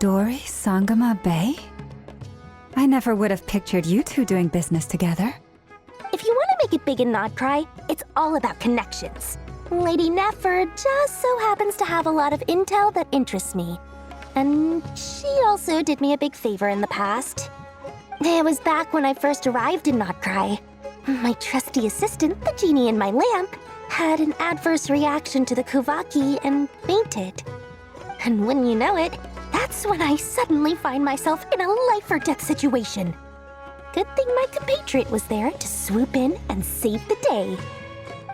Dori Sangama Bay? I never would have pictured you two doing business together. If you want to make it big in Nodcry, it's all about connections. Lady Nefer just so happens to have a lot of intel that interests me. And she also did me a big favor in the past. It was back when I first arrived in Nodcry. My trusty assistant, the genie in my lamp, had an adverse reaction to the Kuvaki and fainted. And wouldn't you know it, that's when I suddenly find myself in a life-or-death situation. Good thing my compatriot was there to swoop in and save the day.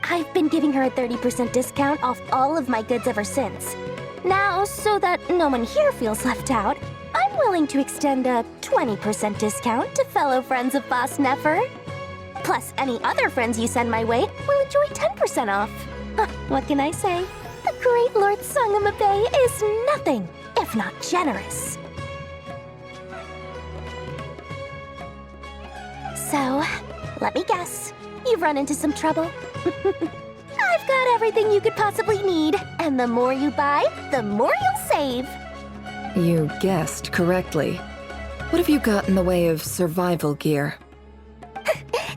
I've been giving her a 30% discount off all of my goods ever since. Now, so that no one here feels left out, I'm willing to extend a 20% discount to fellow friends of Boss Nefer. Plus, any other friends you send my way will enjoy 10% off. What can I say? The great Lord Sangama Bay is nothing if not generous. So, let me guess. You've run into some trouble? I've got everything you could possibly need, and the more you buy, the more you'll save. You guessed correctly. What have you got in the way of survival gear?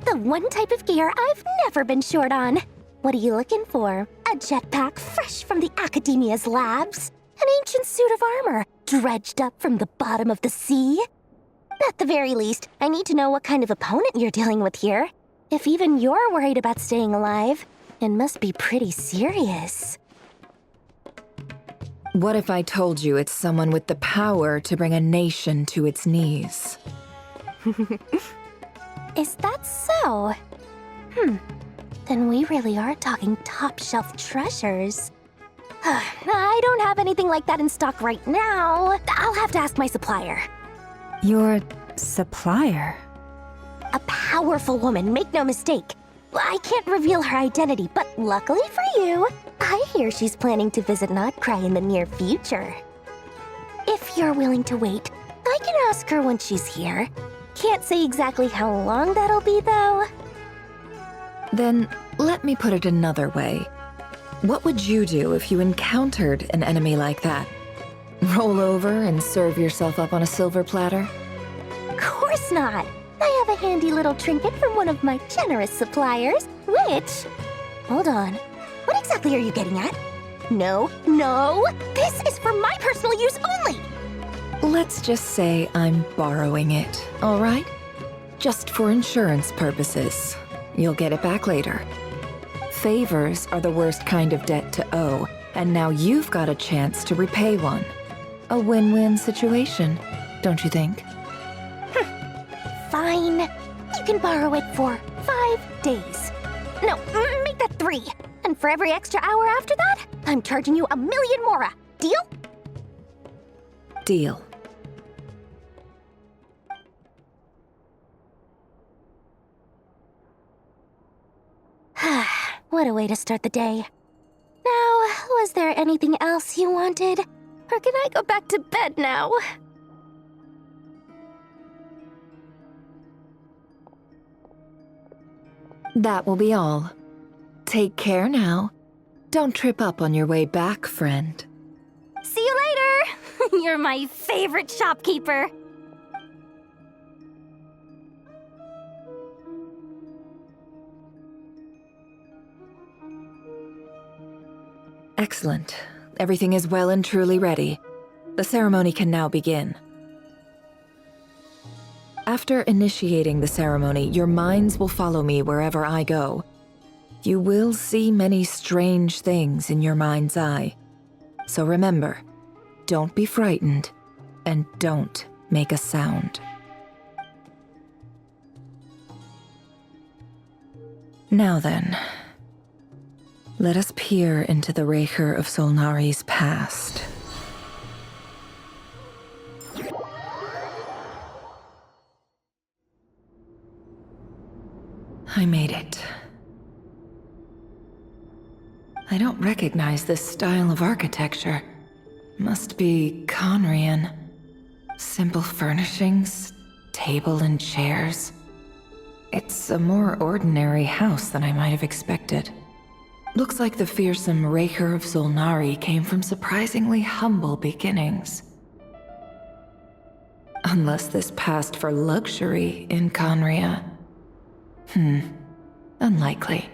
The one type of gear I've never been short on. What are you looking for? A jetpack fresh from the Academia's labs? An ancient suit of armor dredged up from the bottom of the sea? At the very least, I need to know what kind of opponent you're dealing with here. If even you're worried about staying alive, it must be pretty serious. What if I told you it's someone with the power to bring a nation to its knees? Is that so? Then we really are talking top-shelf treasures. I don't have anything like that in stock right now. I'll have to ask my supplier. Your supplier? A powerful woman, make no mistake. I can't reveal her identity, but luckily for you, I hear she's planning to visit Nodcry in the near future. If you're willing to wait, I can ask her when she's here. Can't say exactly how long that'll be, though. Then, let me put it another way. What would you do if you encountered an enemy like that? Roll over and serve yourself up on a silver platter? Of course not! I have a handy little trinket from one of my generous suppliers, which... Hold on. What exactly are you getting at? No! This is for my personal use only! Let's just say I'm borrowing it, all right? Just for insurance purposes. You'll get it back later. Favors are the worst kind of debt to owe, and now you've got a chance to repay one. A win-win situation, don't you think? Fine. You can borrow it for 5 days. No, make that 3. And for every extra hour after that, I'm charging you 1,000,000 mora. Deal? Deal. What a way to start the day. Now, was there anything else you wanted? Or can I go back to bed now? That will be all. Take care now. Don't trip up on your way back, friend. See you later! You're my favorite shopkeeper. Excellent. Everything is well and truly ready. The ceremony can now begin. After initiating the ceremony, your minds will follow me wherever I go. You will see many strange things in your mind's eye. So remember, don't be frightened, and don't make a sound. Now then, let us peer into the Raker of Solnari's past. I made it. I don't recognize this style of architecture. Must be Conrian. Simple furnishings, table and chairs. It's a more ordinary house than I might have expected. Looks like the fearsome Raker of Solnari came from surprisingly humble beginnings. Unless this passed for luxury in Conria. Unlikely.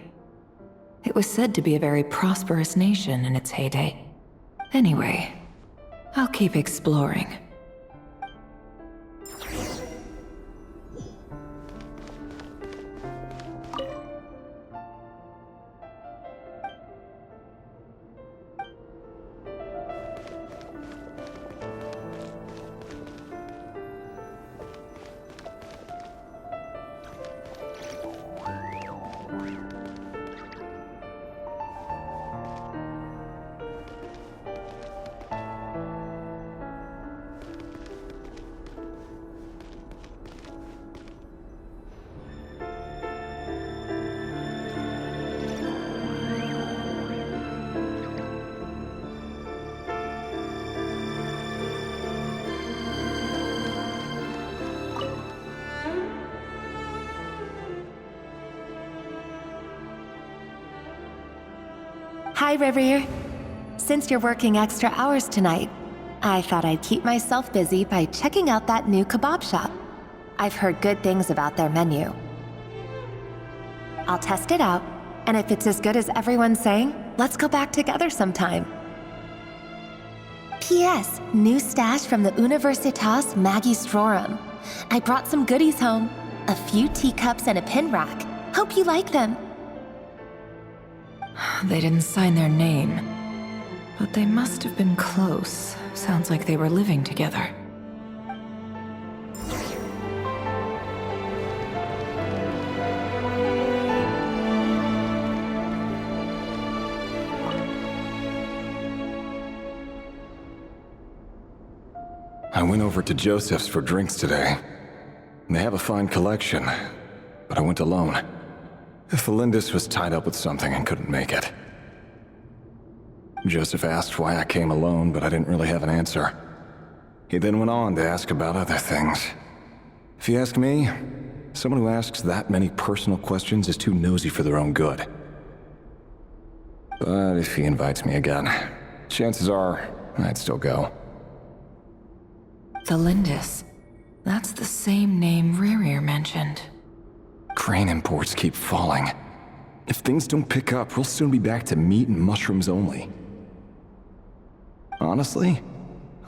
It was said to be a very prosperous nation in its heyday. Anyway, I'll keep exploring. Hi, Rivier. Since you're working extra hours tonight, I thought I'd keep myself busy by checking out that new kebab shop. I've heard good things about their menu. I'll test it out, and if it's as good as everyone's saying, let's go back together sometime. P.S. New stash from the Universitas Magistrorum. I brought some goodies home. A few teacups and a pin rack. Hope you like them. They didn't sign their name, but they must have been close. Sounds like they were living together. I went over to Joseph's for drinks today. They have a fine collection, but I went alone. Felindis was tied up with something and couldn't make it. Joseph asked why I came alone, but I didn't really have an answer. He then went on to ask about other things. If you ask me, someone who asks that many personal questions is too nosy for their own good. But if he invites me again, chances are I'd still go. Felindis. That's the same name Rerir mentioned. Crane imports keep falling. If things don't pick up, we'll soon be back to meat and mushrooms only. Honestly,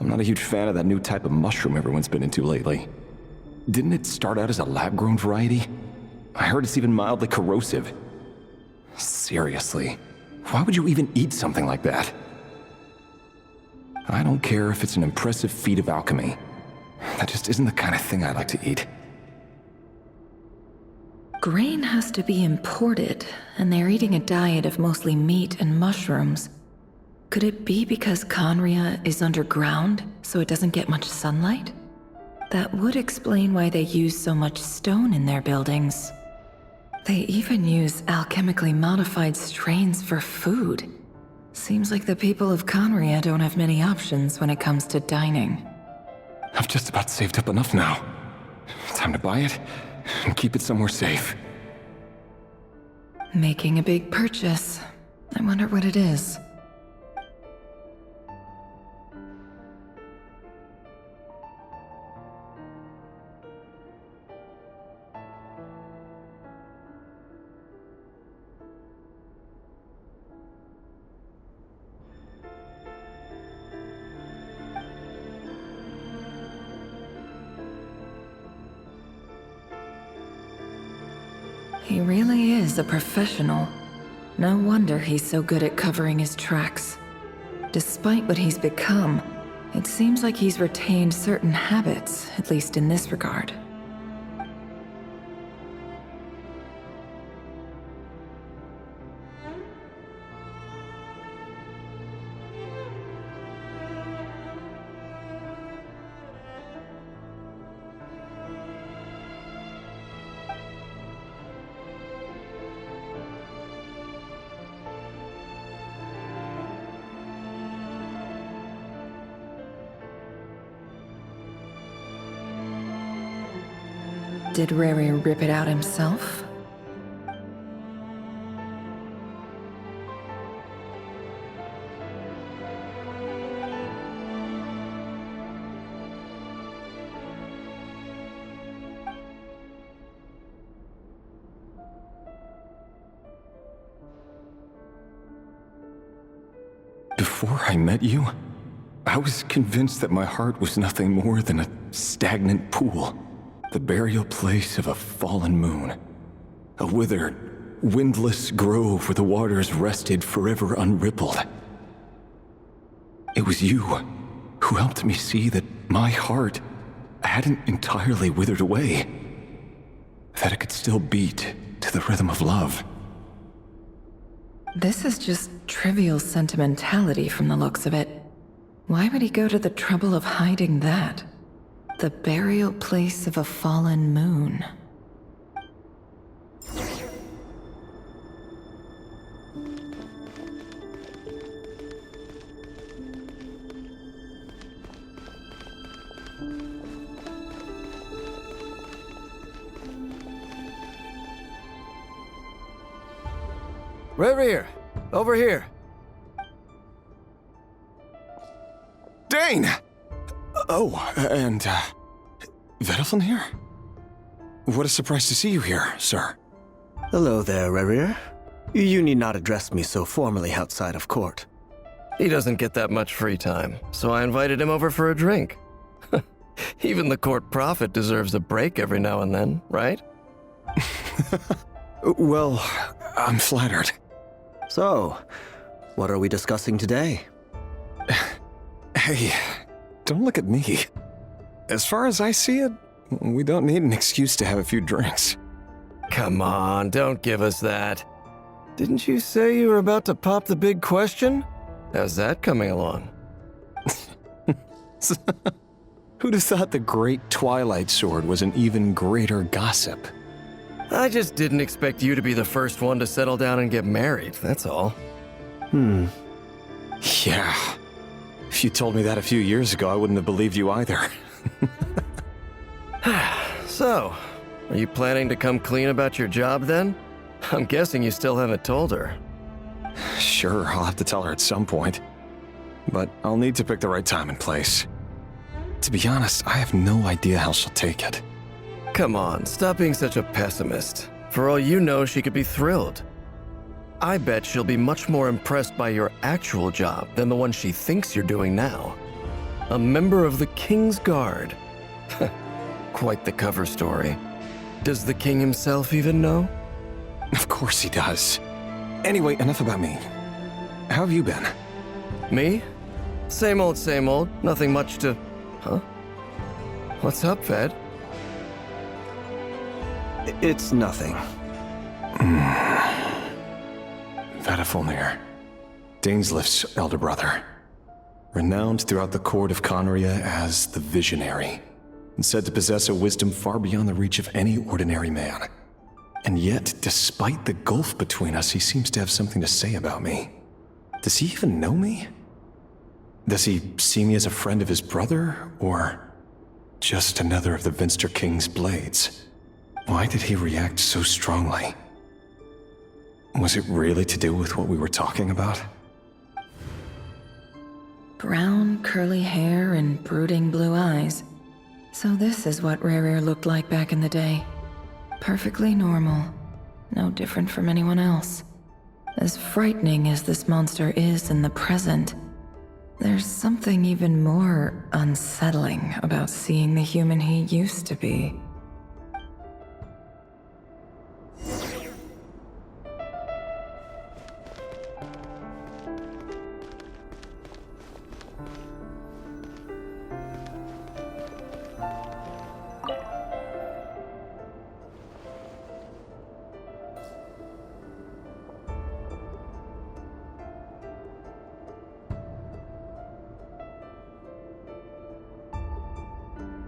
I'm not a huge fan of that new type of mushroom everyone's been into lately. Didn't it start out as a lab-grown variety? I heard it's even mildly corrosive. Seriously, why would you even eat something like that? I don't care if it's an impressive feat of alchemy. That just isn't the kind of thing I like to eat. Grain has to be imported, and they're eating a diet of mostly meat and mushrooms. Could it be because Conria is underground, so it doesn't get much sunlight? That would explain why they use so much stone in their buildings. They even use alchemically modified strains for food. Seems like the people of Conria don't have many options when it comes to dining. I've just about saved up enough now. Time to buy it and keep it somewhere safe. Making a big purchase. I wonder what it is. He really is a professional. No wonder he's so good at covering his tracks. Despite what he's become, it seems like he's retained certain habits, at least in this regard. Did Rary rip it out himself? Before I met you, I was convinced that my heart was nothing more than a stagnant pool, the burial place of a fallen moon, a withered, windless grove where the waters rested forever unrippled. It was you who helped me see that my heart hadn't entirely withered away, that it could still beat to the rhythm of love. This is just trivial sentimentality from the looks of it. Why would he go to the trouble of hiding that? The burial place of a fallen moon. Reverie, over here. Dane! Oh, and, Vediflin here? What a surprise to see you here, sir. Hello there, Reverie. You need not address me so formally outside of court. He doesn't get that much free time, so I invited him over for a drink. Even the court prophet deserves a break every now and then, right? Well, I'm flattered. So, what are we discussing today? Hey, don't look at me. As far as I see it, we don't need an excuse to have a few drinks. Come on, don't give us that. Didn't you say you were about to pop the big question? How's that coming along? Who'd have thought the great Twilight Sword was an even greater gossip? I just didn't expect you to be the first one to settle down and get married, that's all. Yeah. If you told me that a few years ago, I wouldn't have believed you either. So, are you planning to come clean about your job then? I'm guessing you still haven't told her. Sure, I'll have to tell her at some point. But I'll need to pick the right time and place. To be honest, I have no idea how she'll take it. Come on, stop being such a pessimist. For all you know, she could be thrilled. I bet she'll be much more impressed by your actual job than the one she thinks you're doing now. A member of the King's Guard. Quite the cover story. Does the king himself even know? Of course he does. Anyway, enough about me. How have you been? Me? Same old, nothing much to... Huh? What's up, Ved? It's nothing. Vediflin, Dainslift's elder brother. Renowned throughout the court of Conria as the Visionary, and said to possess a wisdom far beyond the reach of any ordinary man. And yet, despite the gulf between us, he seems to have something to say about me. Does he even know me? Does he see me as a friend of his brother, or just another of the Vinster King's blades? Why did he react so strongly? Was it really to do with what we were talking about? Brown, curly hair and brooding blue eyes. So this is what Rare looked like back in the day. Perfectly normal. No different from anyone else. As frightening as this monster is in the present, there's something even more unsettling about seeing the human he used to be.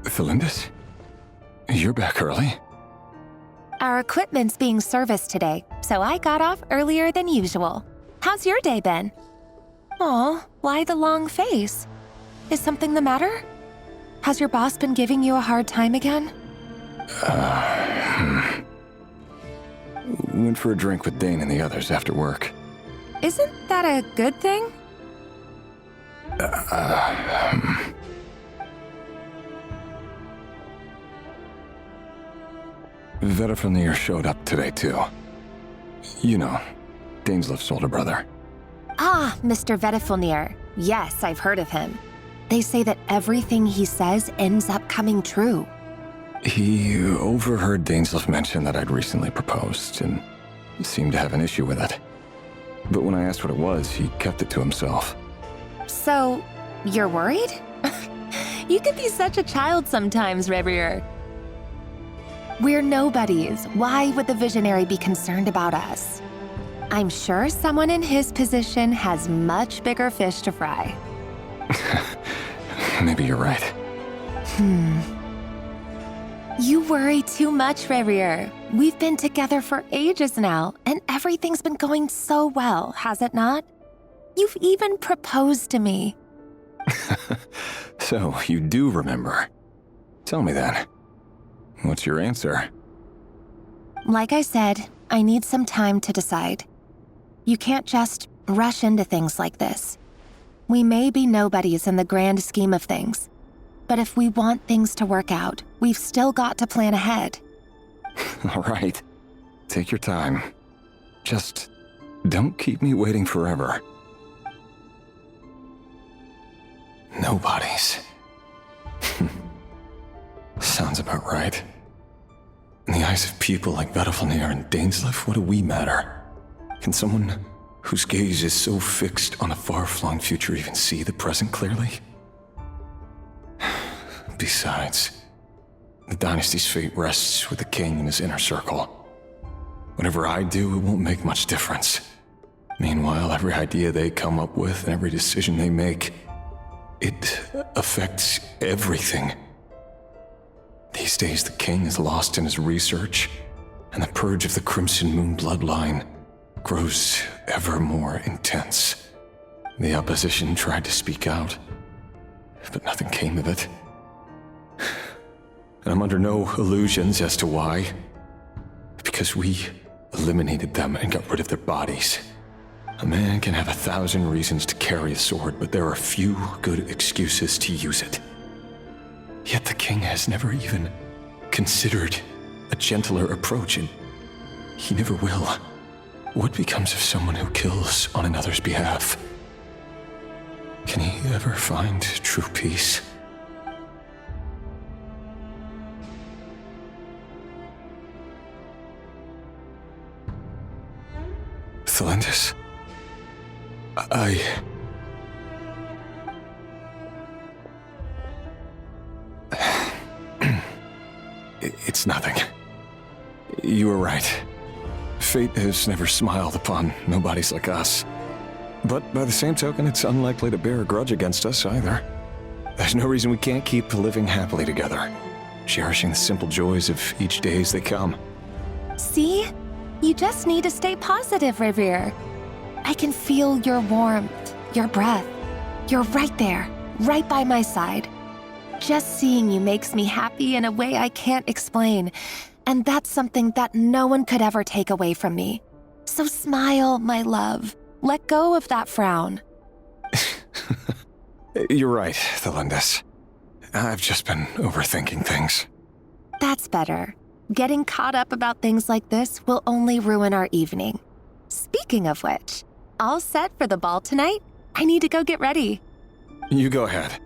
Felindis? You're back early? Our equipment's being serviced today, so I got off earlier than usual. How's your day been? Aw, why the long face? Is something the matter? Has your boss been giving you a hard time again? Went for a drink with Dane and the others after work. Isn't that a good thing? Vediflin showed up today, too. You know, Dainslift's older brother. Ah, Mr. Vediflin. Yes, I've heard of him. They say that everything he says ends up coming true. He overheard Dainsleif mention that I'd recently proposed and seemed to have an issue with it. But when I asked what it was, he kept it to himself. So, you're worried? You could be such a child sometimes, Revier. We're nobodies. Why would the visionary be concerned about us? I'm sure someone in his position has much bigger fish to fry. Maybe you're right. You worry too much, Revier. We've been together for ages now, and everything's been going so well, has it not? You've even proposed to me. So, you do remember. Tell me then. What's your answer? Like I said, I need some time to decide. You can't just rush into things like this. We may be nobodies in the grand scheme of things, but if we want things to work out, we've still got to plan ahead. All right. Take your time. Just don't keep me waiting forever. Nobodies. Sounds about right. In the eyes of people like Vedalfnir and Dainsleif, what do we matter? Can someone whose gaze is so fixed on a far-flung future even see the present clearly? Besides, the dynasty's fate rests with the king and his inner circle. Whatever I do, it won't make much difference. Meanwhile, every idea they come up with and every decision they make, it affects everything. These days, the king is lost in his research, and the purge of the Crimson Moon bloodline grows ever more intense. The opposition tried to speak out, but nothing came of it. And I'm under no illusions as to why. Because we eliminated them and got rid of their bodies. A man can have 1,000 reasons to carry a sword, but there are few good excuses to use it. Yet the king has never even considered a gentler approach, and he never will. What becomes of someone who kills on another's behalf? Can he ever find true peace? Thelindis? It's nothing. You were right. Fate has never smiled upon nobodies like us. But by the same token, it's unlikely to bear a grudge against us either. There's no reason we can't keep living happily together, cherishing the simple joys of each day as they come. See? You just need to stay positive, Revier. I can feel your warmth, your breath. You're right there, right by my side. Just seeing you makes me happy in a way I can't explain, and that's something that no one could ever take away from me. So smile, my love. Let go of that frown. You're right, Thelindis. I've just been overthinking things. That's better. Getting caught up about things like this will only ruin our evening. Speaking of which, all set for the ball tonight? I need to go get ready. You go ahead.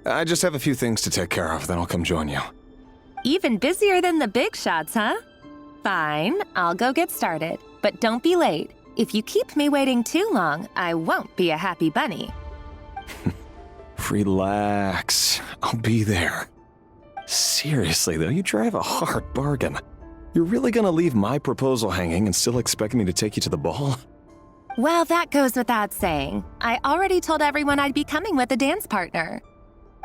I just have a few things to take care of, then I'll come join you. Even busier than the big shots, huh? Fine, I'll go get started. But don't be late. If you keep me waiting too long, I won't be a happy bunny. Relax. I'll be there. Seriously, though, you drive a hard bargain. You're really gonna leave my proposal hanging and still expect me to take you to the ball? Well, that goes without saying. I already told everyone I'd be coming with a dance partner.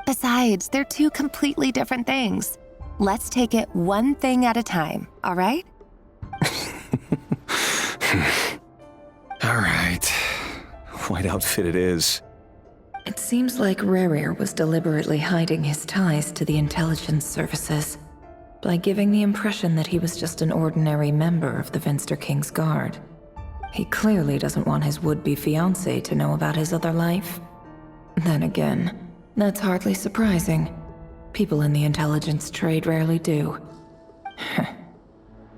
Besides, they're two completely different things. Let's take it one thing at a time, all right? All right. White outfit it is. It seems like Rerir was deliberately hiding his ties to the intelligence services by giving the impression that he was just an ordinary member of the Venster King's Guard. He clearly doesn't want his would-be fiancée to know about his other life. Then again, that's hardly surprising. People in the intelligence trade rarely do.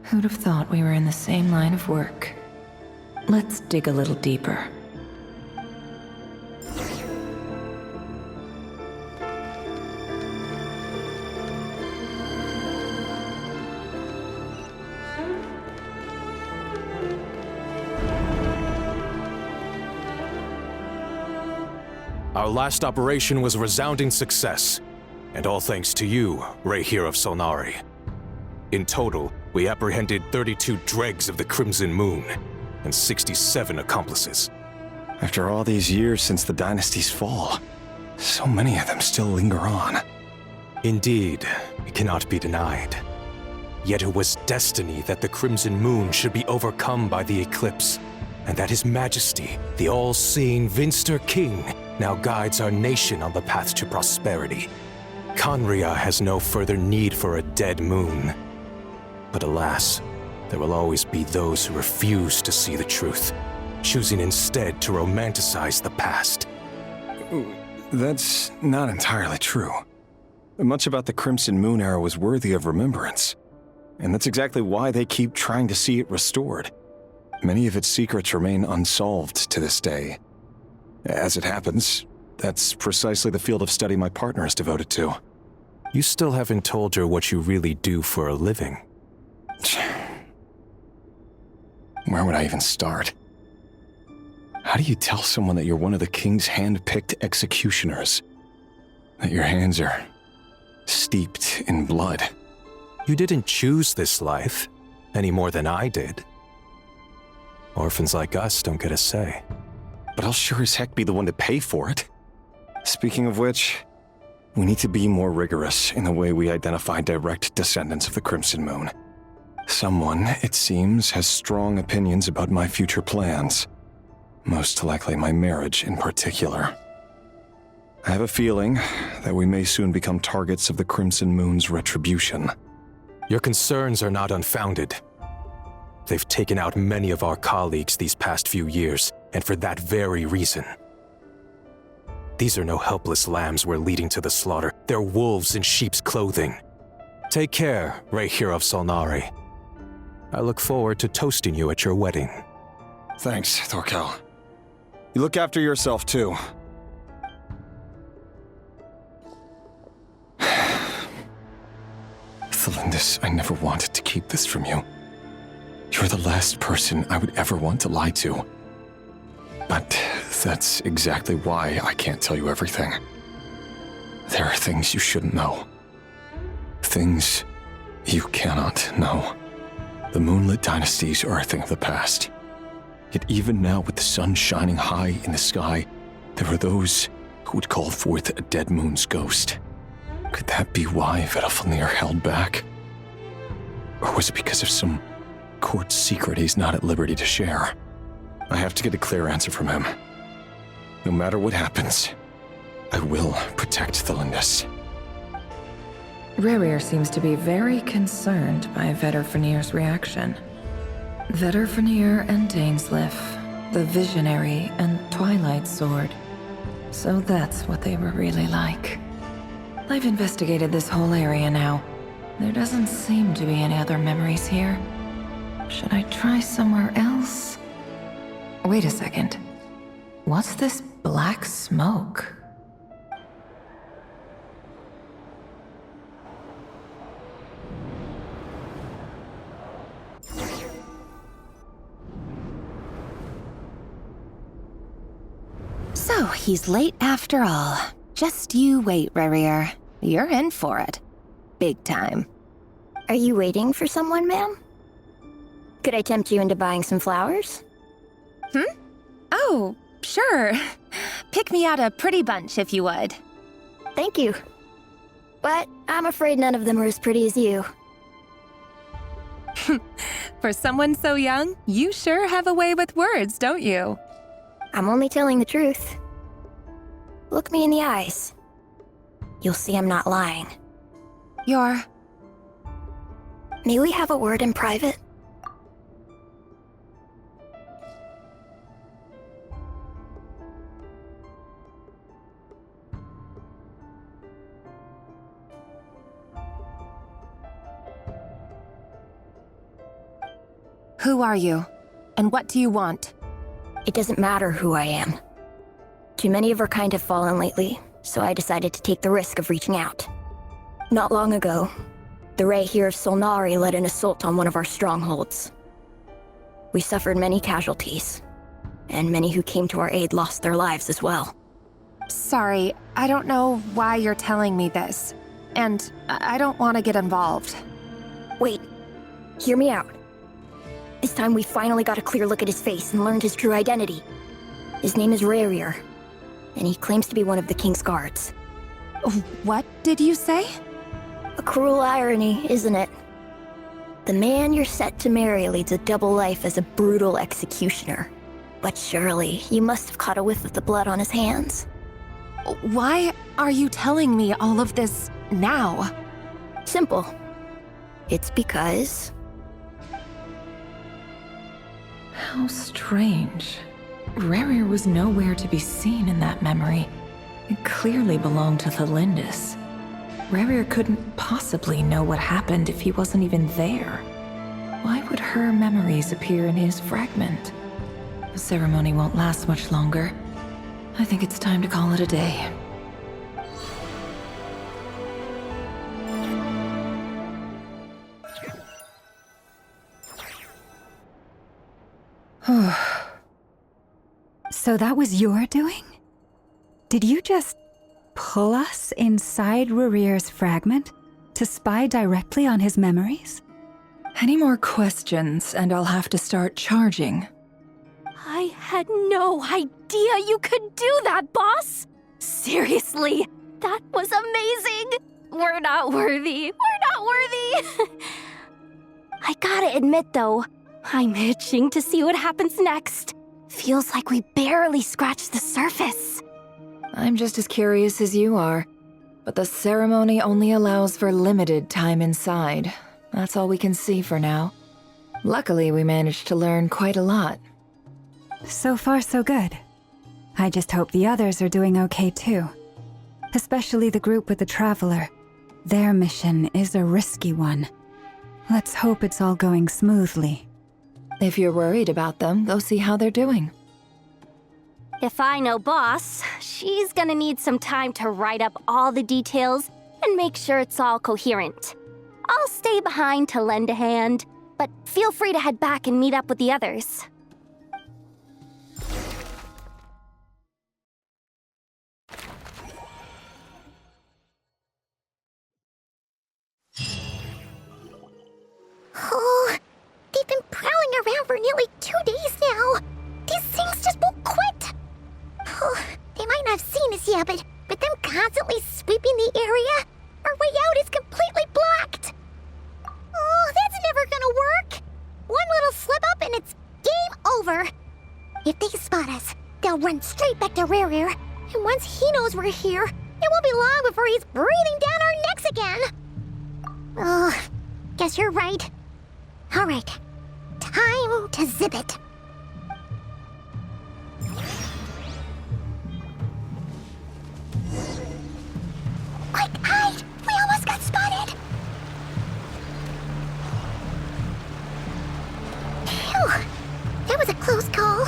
Who'd have thought we were in the same line of work? Let's dig a little deeper. Our last operation was a resounding success, and all thanks to you, Ray here of Solnari. In total, we apprehended 32 dregs of the Crimson Moon, and 67 accomplices. After all these years since the dynasty's fall, so many of them still linger on. Indeed, it cannot be denied. Yet it was destiny that the Crimson Moon should be overcome by the eclipse, and that His Majesty, the all-seeing Vinster King, now guides our nation on the path to prosperity. Conria has no further need for a dead moon. But alas, there will always be those who refuse to see the truth, choosing instead to romanticize the past. That's not entirely true. Much about the Crimson Moon era was worthy of remembrance, and that's exactly why they keep trying to see it restored. Many of its secrets remain unsolved to this day. As it happens, that's precisely the field of study my partner is devoted to. You still haven't told her what you really do for a living. Where would I even start? How do you tell someone that you're one of the king's hand-picked executioners? That your hands are steeped in blood? You didn't choose this life, any more than I did. Orphans like us don't get a say. But I'll sure as heck be the one to pay for it. Speaking of which, we need to be more rigorous in the way we identify direct descendants of the Crimson Moon. Someone, it seems, has strong opinions about my future plans. Most likely my marriage in particular. I have a feeling that we may soon become targets of the Crimson Moon's retribution. Your concerns are not unfounded. They've taken out many of our colleagues these past few years, and for that very reason. These are no helpless lambs we're leading to the slaughter. They're wolves in sheep's clothing. Take care, Ray here of Solnari. I look forward to toasting you at your wedding. Thanks, Thorkel. You look after yourself, too. Thelindis, I never wanted to keep this from you. You're the last person I would ever want to lie to. But that's exactly why I can't tell you everything. There are things you shouldn't know. Things you cannot know. The moonlit dynasties are a thing of the past. Yet even now, with the sun shining high in the sky, there are those who would call forth a dead moon's ghost. Could that be why Vedalfnir held back? Or was it because of some court secret he's not at liberty to share? I have to get a clear answer from him. No matter what happens, I will protect Thelindis. Rerir seems to be very concerned by Vedalfnir's reaction. Vedalfnir and Dainsleif, the Visionary and Twilight Sword. So that's what they were really like. I've investigated this whole area now. There doesn't seem to be any other memories here. Should I try somewhere else? Wait a second. What's this black smoke? So he's late after all. Just you wait, Rerir. You're in for it. Big time. Are you waiting for someone, ma'am? Could I tempt you into buying some flowers? Oh, sure. Pick me out a pretty bunch if you would. Thank you. But I'm afraid none of them are as pretty as you. For someone so young, you sure have a way with words, don't you? I'm only telling the truth. Look me in the eyes. You'll see I'm not lying. You're... May we have a word in private? Who are you? And what do you want? It doesn't matter who I am. Too many of our kind have fallen lately, so I decided to take the risk of reaching out. Not long ago, the Ray here of Solnari led an assault on one of our strongholds. We suffered many casualties, and many who came to our aid lost their lives as well. Sorry, I don't know why you're telling me this. And I don't want to get involved. Wait, hear me out. This time we finally got a clear look at his face and learned his true identity. His name is Rarier, and he claims to be one of the King's guards. What did you say? A cruel irony, isn't it? The man you're set to marry leads a double life as a brutal executioner. But surely, you must have caught a whiff of the blood on his hands. Why are you telling me all of this now? Simple. It's because... How strange. Rarier was nowhere to be seen in that memory. It clearly belonged to the Lindis. Rarier couldn't possibly know what happened if he wasn't even there. Why would her memories appear in his fragment? The ceremony won't last much longer. I think it's time to call it a day. So that was your doing? Did you just pull us inside Rarier's fragment to spy directly on his memories? Any more questions, and I'll have to start charging. I had no idea you could do that, boss! Seriously, that was amazing! We're not worthy. We're not worthy! I gotta admit, though, I'm itching to see what happens next. Feels like we barely scratched the surface. I'm just as curious as you are, but the ceremony only allows for limited time inside. That's all we can see for now. Luckily, we managed to learn quite a lot. So far, so good. I just hope the others are doing okay too. Especially the group with the Traveler. Their mission is a risky one. Let's hope it's all going smoothly. If you're worried about them, go see how they're doing. If I know boss, she's gonna need some time to write up all the details and make sure it's all coherent. I'll stay behind to lend a hand, but feel free to head back and meet up with the others. Oh, they've been prowling around for nearly 2 days now. These things just won't quit. Oh, they might not have seen us yet, but them constantly sweeping the area, our way out is completely blocked. Oh, that's never gonna work. One little slip up and it's game over. If they spot us, they'll run straight back to Rarier, and once he knows we're here, it won't be long before he's breathing down our necks again. Oh, guess you're right. All right, time to zip it. Quick, hide! We almost got spotted! Phew, that was a close call.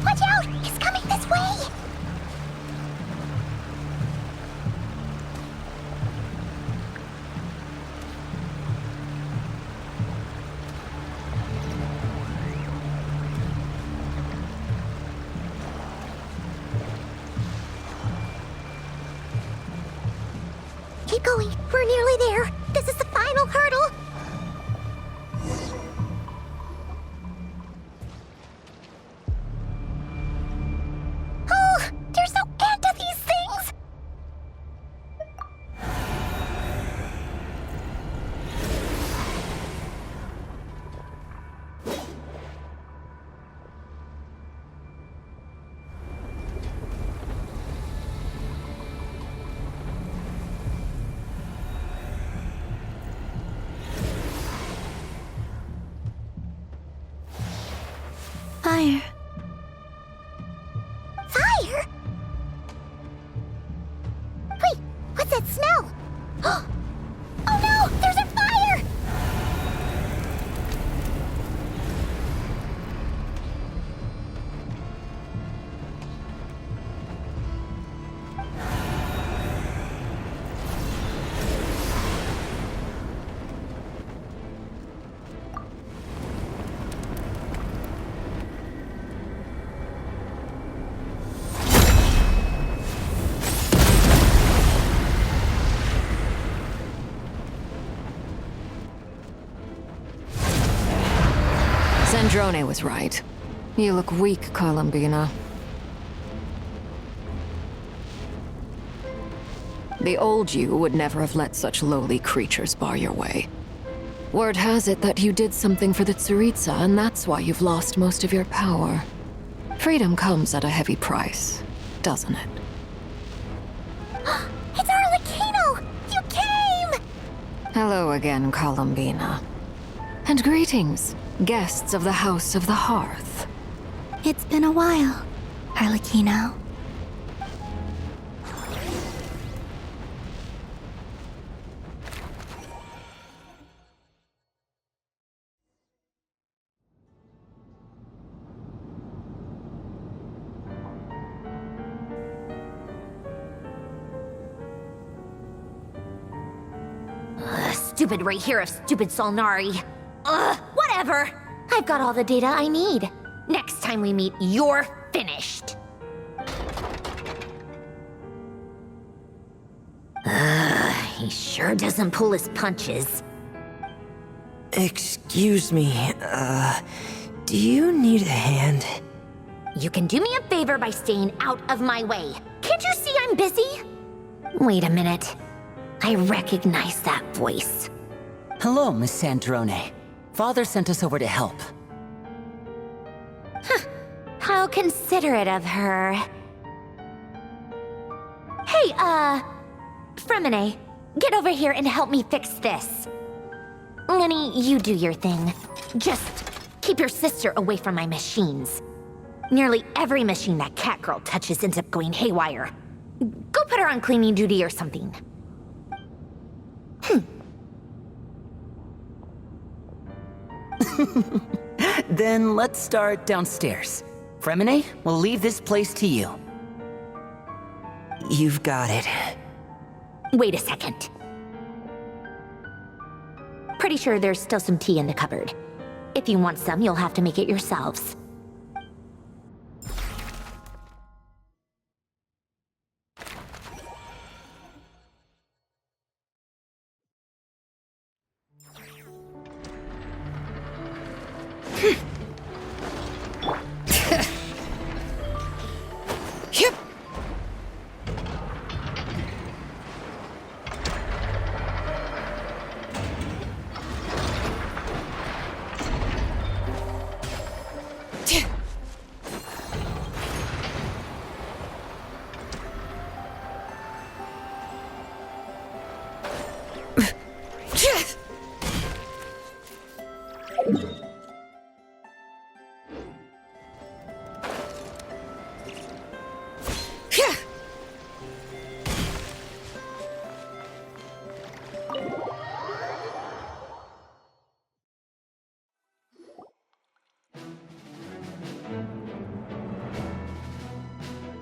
Watch out! He's coming this way! Keep going. We're nearly there. This is the final hurdle. Oh, there's no end to these things. Fire. Fire? Wait, what's that smell? Oh no, there's a fire! Sandrone was right. You look weak, Columbina. The old you would never have let such lowly creatures bar your way. Word has it that you did something for the Tsaritsa, and that's why you've lost most of your power. Freedom comes at a heavy price, doesn't it? It's Arlecchino! You came! Hello again, Columbina. And greetings, guests of the House of the Hearth. It's been a while, Arlecchino. Stupid right here of stupid Solnari. Whatever. I've got all the data I need. Next time we meet, you're finished. He sure doesn't pull his punches. Excuse me, do you need a hand? You can do me a favor by staying out of my way. Can't you see I'm busy? Wait a minute. I recognize that voice. Hello, Miss Sandrone. Father sent us over to help. How considerate of her. Hey, Fremine, get over here and help me fix this. Lenny, you do your thing. Just keep your sister away from my machines. Nearly every machine that cat girl touches ends up going haywire. Go put her on cleaning duty or something. Then let's start downstairs. Fremine, we'll leave this place to you. You've got it. Wait a second. Pretty sure there's still some tea in the cupboard. If you want some, you'll have to make it yourselves.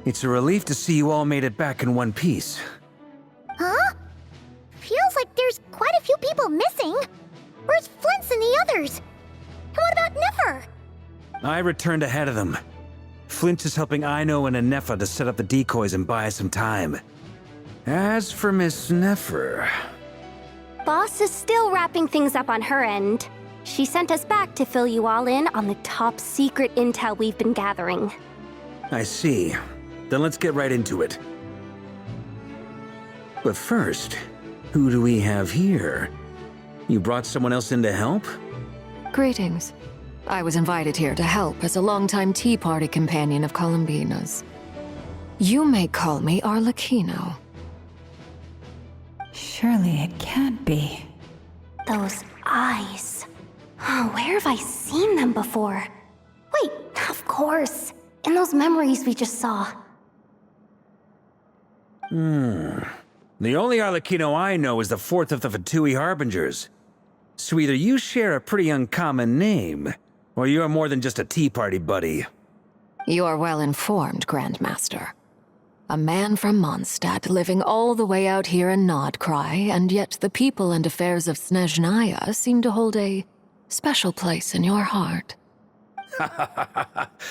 It's a relief to see you all made it back in one piece. Huh? Feels like there's quite a few people missing. Where's Flint's and the others? And what about Nefer? I returned ahead of them. Flint is helping Aino and Anefa to set up the decoys and buy us some time. As for Miss Nefer... Boss is still wrapping things up on her end. She sent us back to fill you all in on the top secret intel we've been gathering. I see. Then let's get right into it. But first, who do we have here? You brought someone else in to help? Greetings. I was invited here to help as a longtime Tea Party companion of Columbina's. You may call me Arlecchino. Surely it can't be. Those eyes. Oh, where have I seen them before? Wait, of course. In those memories we just saw. The only Arlecchino I know is the fourth of the Fatui Harbingers. So either you share a pretty uncommon name, or you're more than just a Tea Party buddy. You are well informed, Grandmaster. A man from Mondstadt living all the way out here in Nodcry, and yet the people and affairs of Snezhnaya seem to hold a special place in your heart.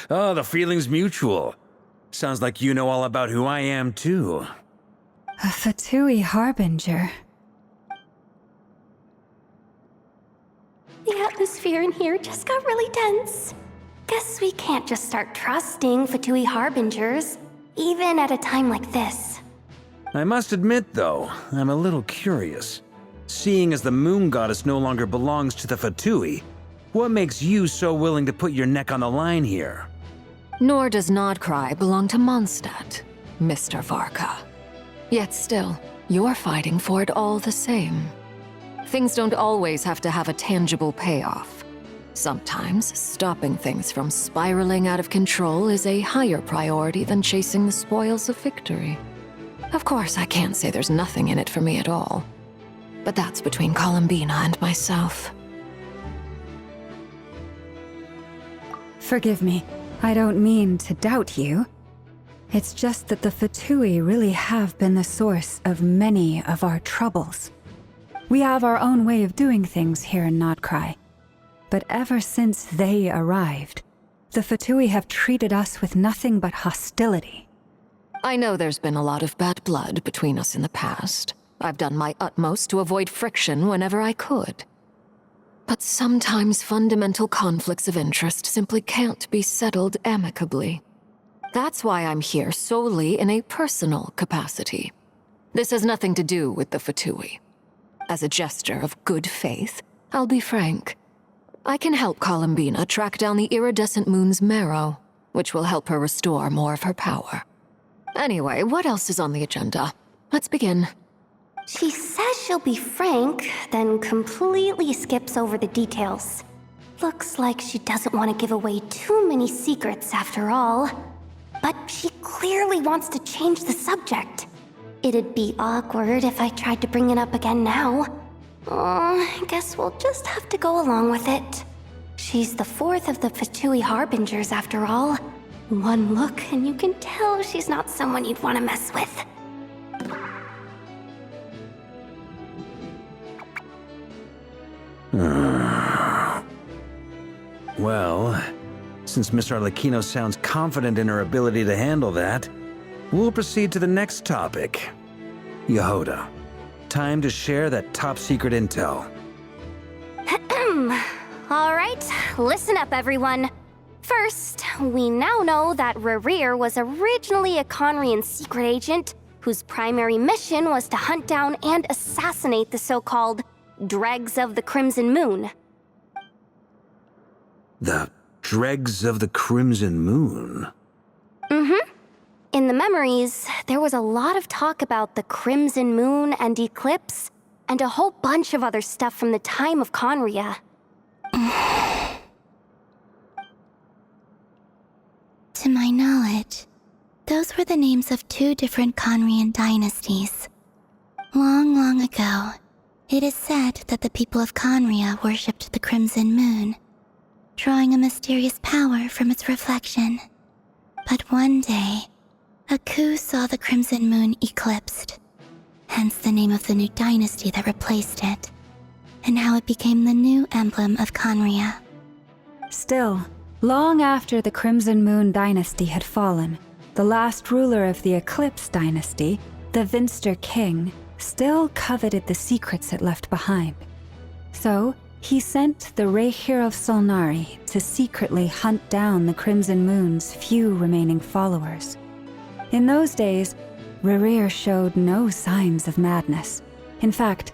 Oh, the feeling's mutual. Sounds like you know all about who I am, too. A Fatui Harbinger. The atmosphere in here just got really tense. Guess we can't just start trusting Fatui Harbingers, even at a time like this. I must admit, though, I'm a little curious. Seeing as the moon goddess no longer belongs to the Fatui, what makes you so willing to put your neck on the line here? Nor does Nodcry belong to Mondstadt, Mr. Varka. Yet still, you're fighting for it all the same. Things don't always have to have a tangible payoff. Sometimes, stopping things from spiraling out of control is a higher priority than chasing the spoils of victory. Of course, I can't say there's nothing in it for me at all. But that's between Columbina and myself. Forgive me. I don't mean to doubt you. It's just that the Fatui really have been the source of many of our troubles. We have our own way of doing things here in Nodcry. But ever since they arrived, the Fatui have treated us with nothing but hostility. I know there's been a lot of bad blood between us in the past. I've done my utmost to avoid friction whenever I could. But sometimes fundamental conflicts of interest simply can't be settled amicably. That's why I'm here solely in a personal capacity. This has nothing to do with the Fatui. As a gesture of good faith, I'll be frank. I can help Columbina track down the iridescent moon's marrow, which will help her restore more of her power. Anyway, what else is on the agenda? Let's begin. She says she'll be frank, then completely skips over the details. Looks like she doesn't want to give away too many secrets after all. But she clearly wants to change the subject. It'd be awkward if I tried to bring it up again now. I guess we'll just have to go along with it. She's the fourth of the Fatui Harbingers after all. One look and you can tell she's not someone you'd want to mess with. Well, since Miss Arlecchino sounds confident in her ability to handle that, we'll proceed to the next topic. Yehoda, time to share that top-secret intel. All right, listen up, everyone. First, we now know that Rerir was originally a Conrian secret agent whose primary mission was to hunt down and assassinate the so-called Dregs of the Crimson Moon. The Dregs of the Crimson Moon? Mm-hmm. In the memories, there was a lot of talk about the Crimson Moon and Eclipse, and a whole bunch of other stuff from the time of Conria. To my knowledge, those were the names of two different Conrian dynasties. Long, long ago, it is said that the people of Conria worshipped the Crimson Moon, drawing a mysterious power from its reflection. But one day, a coup saw the Crimson Moon eclipsed, hence the name of the new dynasty that replaced it, and how it became the new emblem of Conria. Still, long after the Crimson Moon dynasty had fallen, the last ruler of the Eclipse dynasty, the Vinster King, still coveted the secrets it left behind. So, he sent the Rehir of Solnari to secretly hunt down the Crimson Moon's few remaining followers. In those days, Rerir showed no signs of madness. In fact,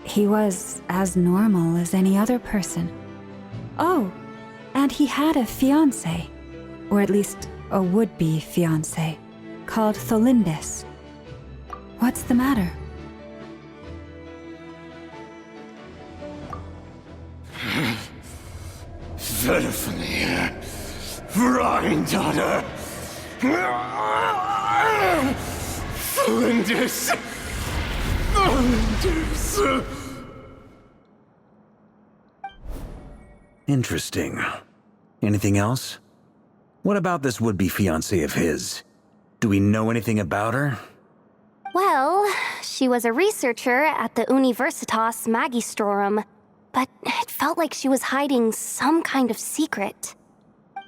he was as normal as any other person. Oh, and he had a fiancé, or at least a would-be fiancé, called Tholindis. What's the matter? Verfnir, Rheindaughter, Tholindis, Tholindis. Interesting. Anything else? What about this would-be fiancé of his? Do we know anything about her? Well, she was a researcher at the Universitas Magistrorum, but it felt like she was hiding some kind of secret.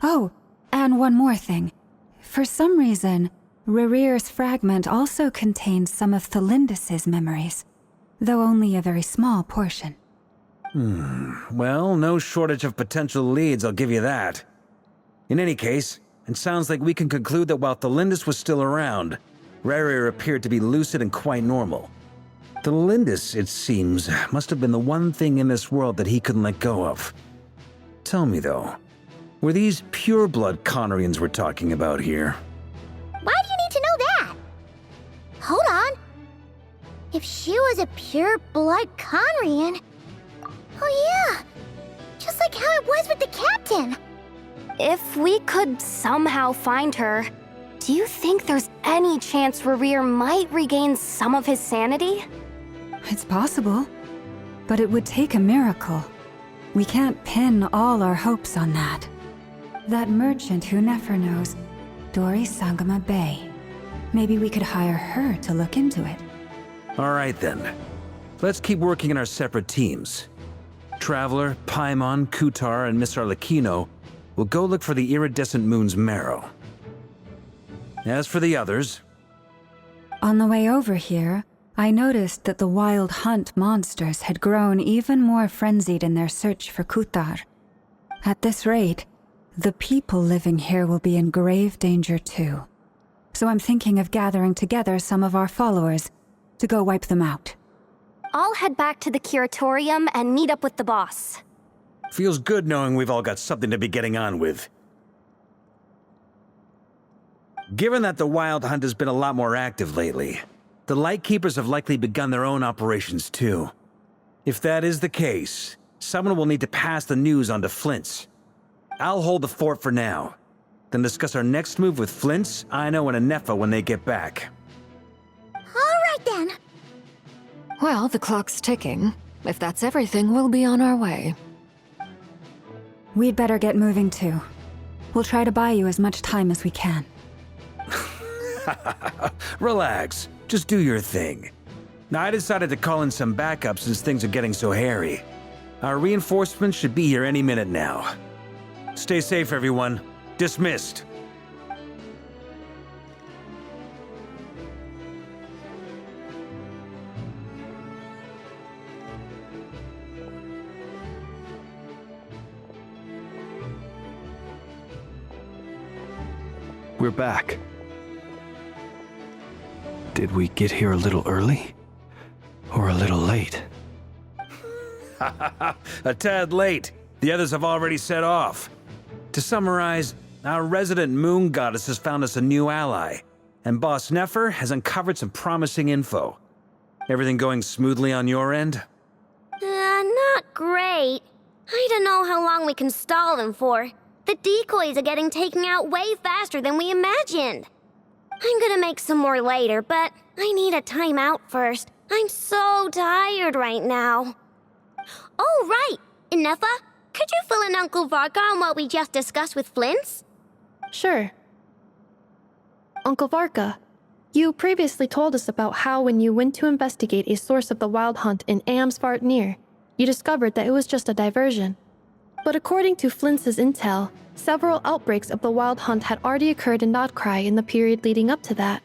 Oh, and one more thing. For some reason, Rerir's fragment also contained some of Tholindis' memories, though only a very small portion. Well, no shortage of potential leads, I'll give you that. In any case, it sounds like we can conclude that while Thelindis was still around, Rarier appeared to be lucid and quite normal. Thelindis, it seems, must have been the one thing in this world that he couldn't let go of. Tell me though, were these pure-blood Conorians we're talking about here? Why do you need to know that? Hold on. If she was a pure-blood Conrian... Oh yeah, just like how it was with the captain. If we could somehow find her, do you think there's any chance Rarier might regain some of his sanity? It's possible, but it would take a miracle. We can't pin all our hopes on that. That merchant who Nefer knows, Dori Sangama Bay. Maybe we could hire her to look into it. All right then. Let's keep working in our separate teams. Traveler, Paimon, Kutar, and Miss Arlecchino will go look for the iridescent moon's marrow. As for the others... On the way over here, I noticed that the wild hunt monsters had grown even more frenzied in their search for Kutar. At this rate, the people living here will be in grave danger too. So I'm thinking of gathering together some of our followers to go wipe them out. I'll head back to the curatorium and meet up with the boss. Feels good knowing we've all got something to be getting on with. Given that the Wild Hunt has been a lot more active lately, the Lightkeepers have likely begun their own operations too. If that is the case, someone will need to pass the news on to Flint's. I'll hold the fort for now, then discuss our next move with Flint's, Aino, and Anefa when they get back. All right then. Well, the clock's ticking. If that's everything, we'll be on our way. We'd better get moving too. We'll try to buy you as much time as we can. Relax. Just do your thing. Now, I decided to call in some backup since things are getting so hairy. Our reinforcements should be here any minute now. Stay safe, everyone. Dismissed. We're back. Did we get here a little early? Or a little late? A tad late. The others have already set off. To summarize, our resident moon goddess has found us a new ally, and Boss Nefer has uncovered some promising info. Everything going smoothly on your end? Not great. I don't know how long we can stall them for. The decoys are getting taken out way faster than we imagined. I'm gonna make some more later, but I need a timeout first. I'm so tired right now. Oh, right! Inefa, could you fill in Uncle Varka on what we just discussed with Flint's? Sure. Uncle Varka, you previously told us about how when you went to investigate a source of the Wild Hunt in Amsvartnir, you discovered that it was just a diversion. But according to Flint's intel, several outbreaks of the Wild Hunt had already occurred in Notcry in the period leading up to that.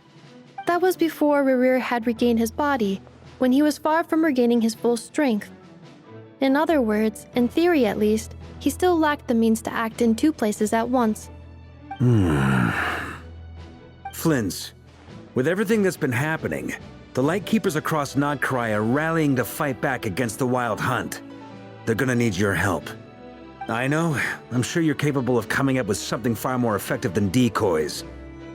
That was before Rarier had regained his body, when he was far from regaining his full strength. In other words, in theory at least, he still lacked the means to act in two places at once. Flint's, with everything that's been happening, the Lightkeepers across Notcry are rallying to fight back against the Wild Hunt. They're gonna need your help. I know, I'm sure you're capable of coming up with something far more effective than decoys.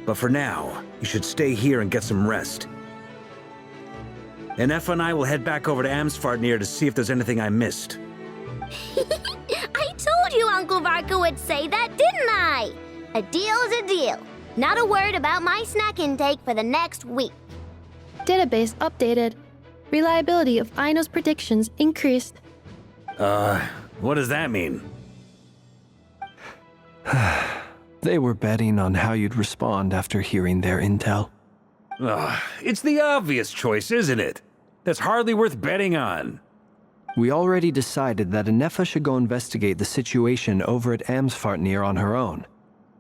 But for now, you should stay here and get some rest. Anefa and I will head back over to Amsvartnir to see if there's anything I missed. I told you Uncle Varka would say that, didn't I? A deal is a deal. Not a word about my snack intake for the next week. Database updated. Reliability of Aino's predictions increased. What does that mean? They were betting on how you'd respond after hearing their intel. It's the obvious choice, isn't it? That's hardly worth betting on. We already decided that Anefa should go investigate the situation over at Amsvartnir on her own.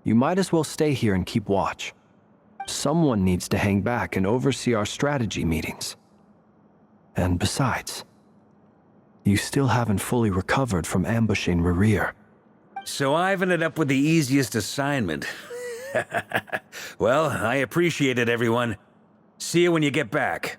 You might as well stay here and keep watch. Someone needs to hang back and oversee our strategy meetings. And besides, You still haven't fully recovered from ambushing Rerir. So I've ended up with the easiest assignment. Well, I appreciate it, everyone. See you when you get back.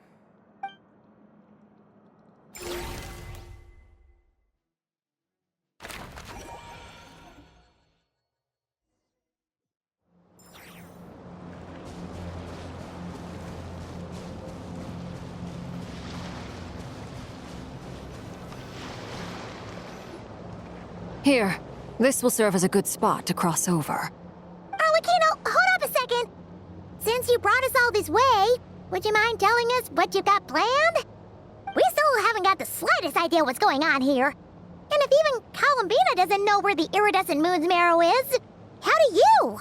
Here, this will serve as a good spot to cross over. Arlecchino, hold up a second. Since you brought us all this way, would you mind telling us what you've got planned? We still haven't got the slightest idea what's going on here. And if even Columbina doesn't know where the iridescent moon's marrow is, how do you?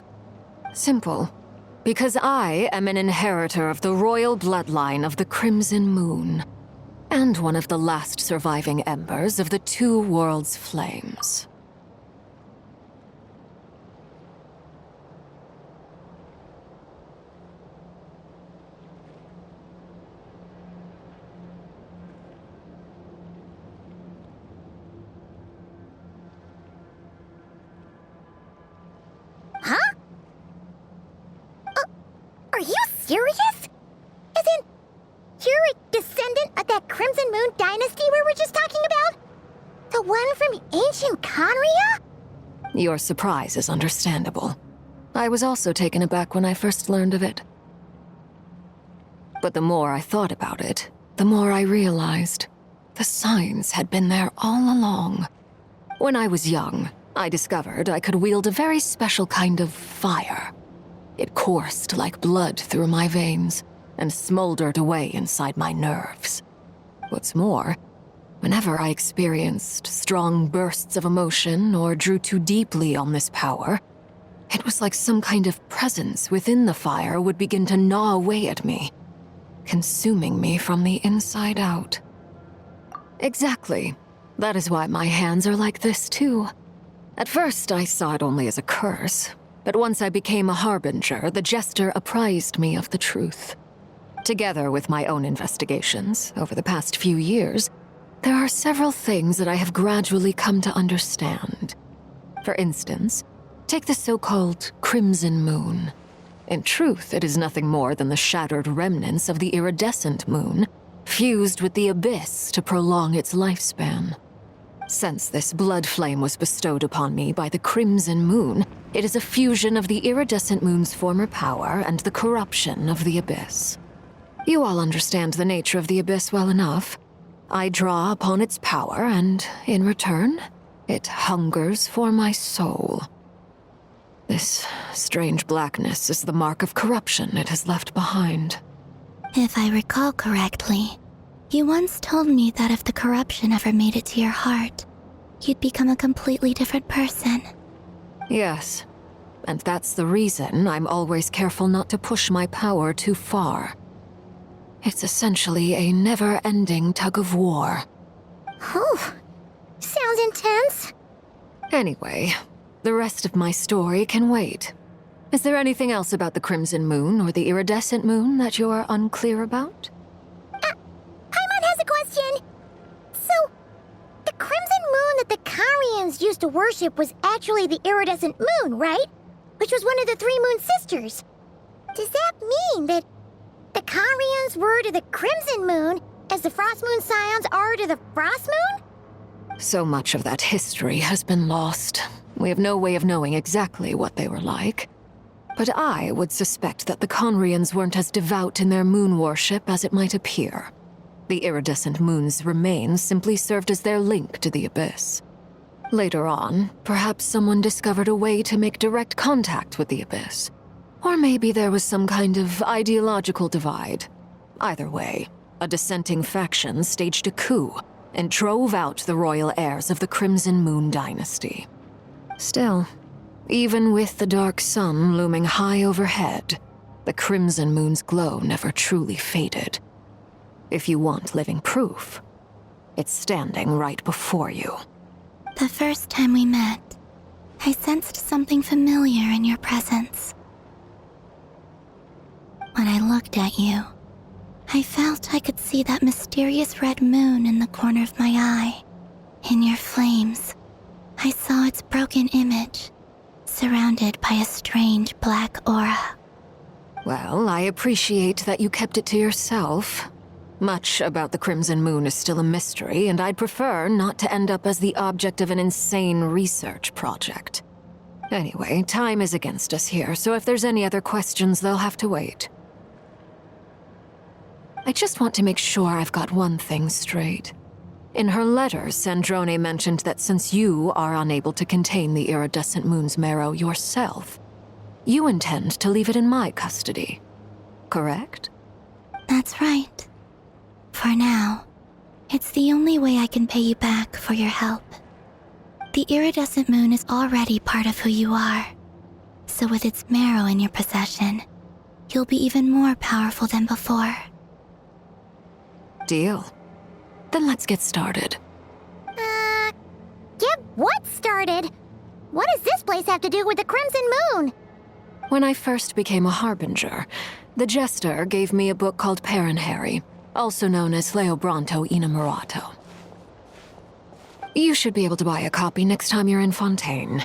Simple. Because I am an inheritor of the royal bloodline of the Crimson Moon, and one of the last surviving embers of the Two Worlds' flames. Huh? Are you serious? Isn't you're a descendant of that Crimson Moon dynasty we were just talking about? The one from ancient Conria? Your surprise is understandable. I was also taken aback when I first learned of it. But the more I thought about it, the more I realized the signs had been there all along. When I was young, I discovered I could wield a very special kind of fire. It coursed like blood through my veins and smoldered away inside my nerves. What's more, whenever I experienced strong bursts of emotion or drew too deeply on this power, it was like some kind of presence within the fire would begin to gnaw away at me, consuming me from the inside out. Exactly. That is why my hands are like this too. At first, I saw it only as a curse, but once I became a harbinger, the jester apprised me of the truth. Together with my own investigations over the past few years, there are several things that I have gradually come to understand. For instance, take the so-called Crimson Moon. In truth, it is nothing more than the shattered remnants of the iridescent moon, fused with the abyss to prolong its lifespan. Since this blood flame was bestowed upon me by the Crimson Moon, it is a fusion of the iridescent moon's former power and the corruption of the abyss. You all understand the nature of the abyss well enough. I draw upon its power, and in return, it hungers for my soul. This strange blackness is the mark of corruption it has left behind. If I recall correctly, you once told me that if the corruption ever made it to your heart, you'd become a completely different person. Yes, and that's the reason I'm always careful not to push my power too far. It's essentially a never-ending tug-of-war. Whew. Sounds intense. Anyway, the rest of my story can wait. Is there anything else about the Crimson Moon or the Iridescent Moon that you're unclear about? Paimon has a question. So, the Crimson Moon that the Carians used to worship was actually the Iridescent Moon, right? Which was one of the three Moon Sisters. Does that mean that the Carians were to the Crimson Moon as the Frost Moon Scions are to the Frost Moon? So much of that history has been lost. We have no way of knowing exactly what they were like. But I would suspect that the Conrians weren't as devout in their moon worship as it might appear. The iridescent moon's remains simply served as their link to the abyss. Later on, perhaps someone discovered a way to make direct contact with the abyss. Or maybe there was some kind of ideological divide. Either way, a dissenting faction staged a coup and drove out the royal heirs of the Crimson Moon dynasty. Still, even with the dark sun looming high overhead, the Crimson Moon's glow never truly faded. If you want living proof, it's standing right before you. The first time we met, I sensed something familiar in your presence. When I looked at you, I felt I could see that mysterious red moon in the corner of my eye. In your flames, I saw its broken image, surrounded by a strange black aura. Well, I appreciate that you kept it to yourself. Much about the Crimson Moon is still a mystery, and I'd prefer not to end up as the object of an insane research project. Anyway, time is against us here, so if there's any other questions, they'll have to wait. I just want to make sure I've got one thing straight. In her letter, Sandrone mentioned that since you are unable to contain the iridescent moon's marrow yourself, you intend to leave it in my custody. Correct? That's right. For now, it's the only way I can pay you back for your help. The iridescent moon is already part of who you are, so with its marrow in your possession, you'll be even more powerful than before. Deal. Then let's get started. Get what started? What does this place have to do with the Crimson Moon? When I first became a Harbinger, the Jester gave me a book called Parenheri, also known as Leobranto Innamorato. You should be able to buy a copy next time you're in Fontaine.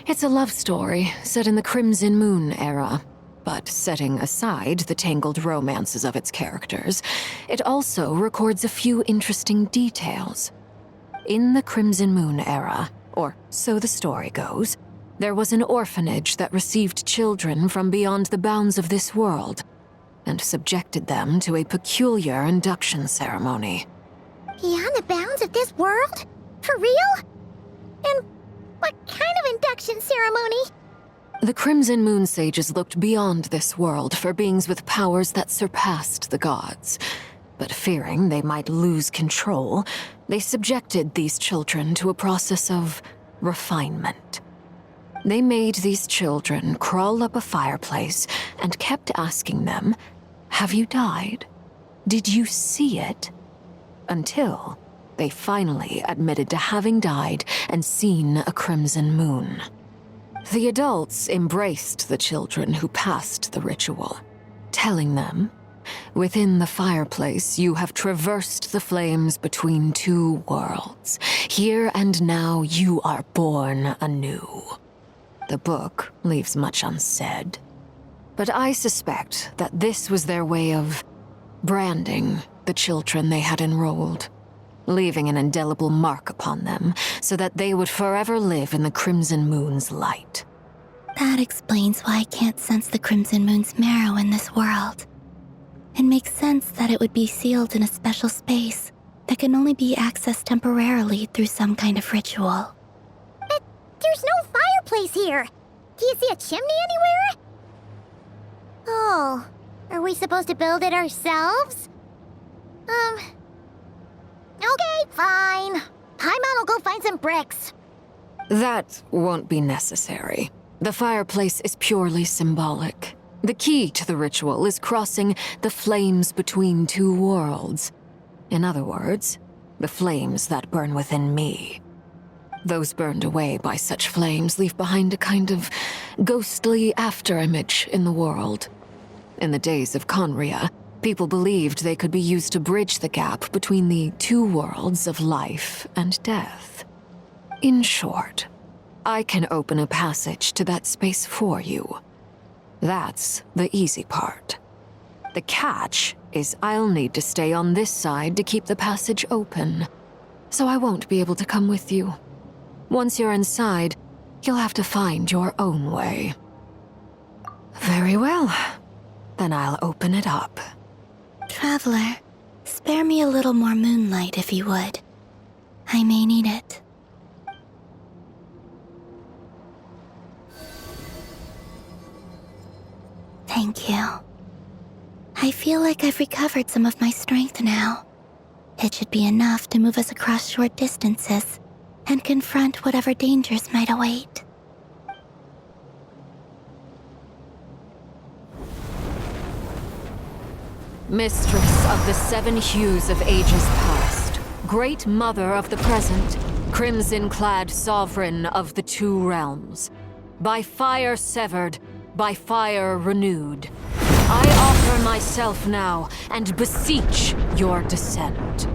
It's a love story set in the Crimson Moon era, but setting aside the tangled romances of its characters, it also records a few interesting details. In the Crimson Moon era, or so the story goes, there was an orphanage that received children from beyond the bounds of this world, and subjected them to a peculiar induction ceremony. Beyond the bounds of this world? For real? And what kind of induction ceremony? The Crimson Moon sages looked beyond this world for beings with powers that surpassed the gods. But fearing they might lose control, they subjected these children to a process of refinement. They made these children crawl up a fireplace and kept asking them, "Have you died? Did you see it?" Until they finally admitted to having died and seen a crimson moon. The adults embraced the children who passed the ritual, telling them, "Within the fireplace, you have traversed the flames between two worlds. Here and now, you are born anew." The book leaves much unsaid, but I suspect that this was their way of branding the children they had enrolled, leaving an indelible mark upon them so that they would forever live in the Crimson Moon's light. That explains why I can't sense the Crimson Moon's marrow in this world. It makes sense that it would be sealed in a special space that can only be accessed temporarily through some kind of ritual. But there's no fireplace here! Do you see a chimney anywhere? Oh, are we supposed to build it ourselves? Okay, fine. Paimon will go find some bricks. That won't be necessary. The fireplace is purely symbolic. The key to the ritual is crossing the flames between two worlds. In other words, the flames that burn within me. Those burned away by such flames leave behind a kind of ghostly afterimage in the world. In the days of Conria, people believed they could be used to bridge the gap between the two worlds of life and death. In short, I can open a passage to that space for you. That's the easy part. The catch is I'll need to stay on this side to keep the passage open, so I won't be able to come with you. Once you're inside, you'll have to find your own way. Very well. Then I'll open it up. Traveler, spare me a little more moonlight if you would. I may need it. Thank you. I feel like I've recovered some of my strength now. It should be enough to move us across short distances and confront whatever dangers might await. Mistress of the seven hues of ages past, great mother of the present, crimson-clad sovereign of the two realms, by fire severed, by fire renewed, I offer myself now and beseech your descent.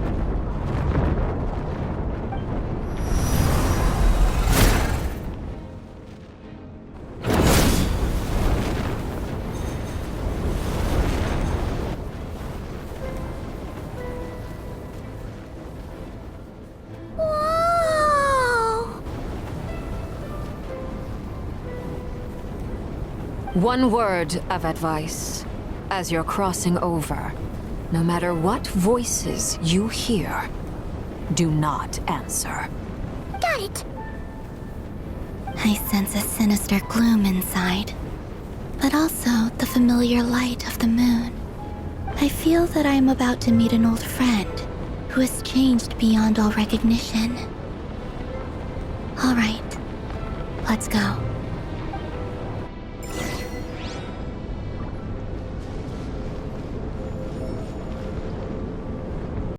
One word of advice. As you're crossing over, no matter what voices you hear, do not answer. Got it. I sense a sinister gloom inside, but also the familiar light of the moon. I feel that I am about to meet an old friend who has changed beyond all recognition. All right, let's go.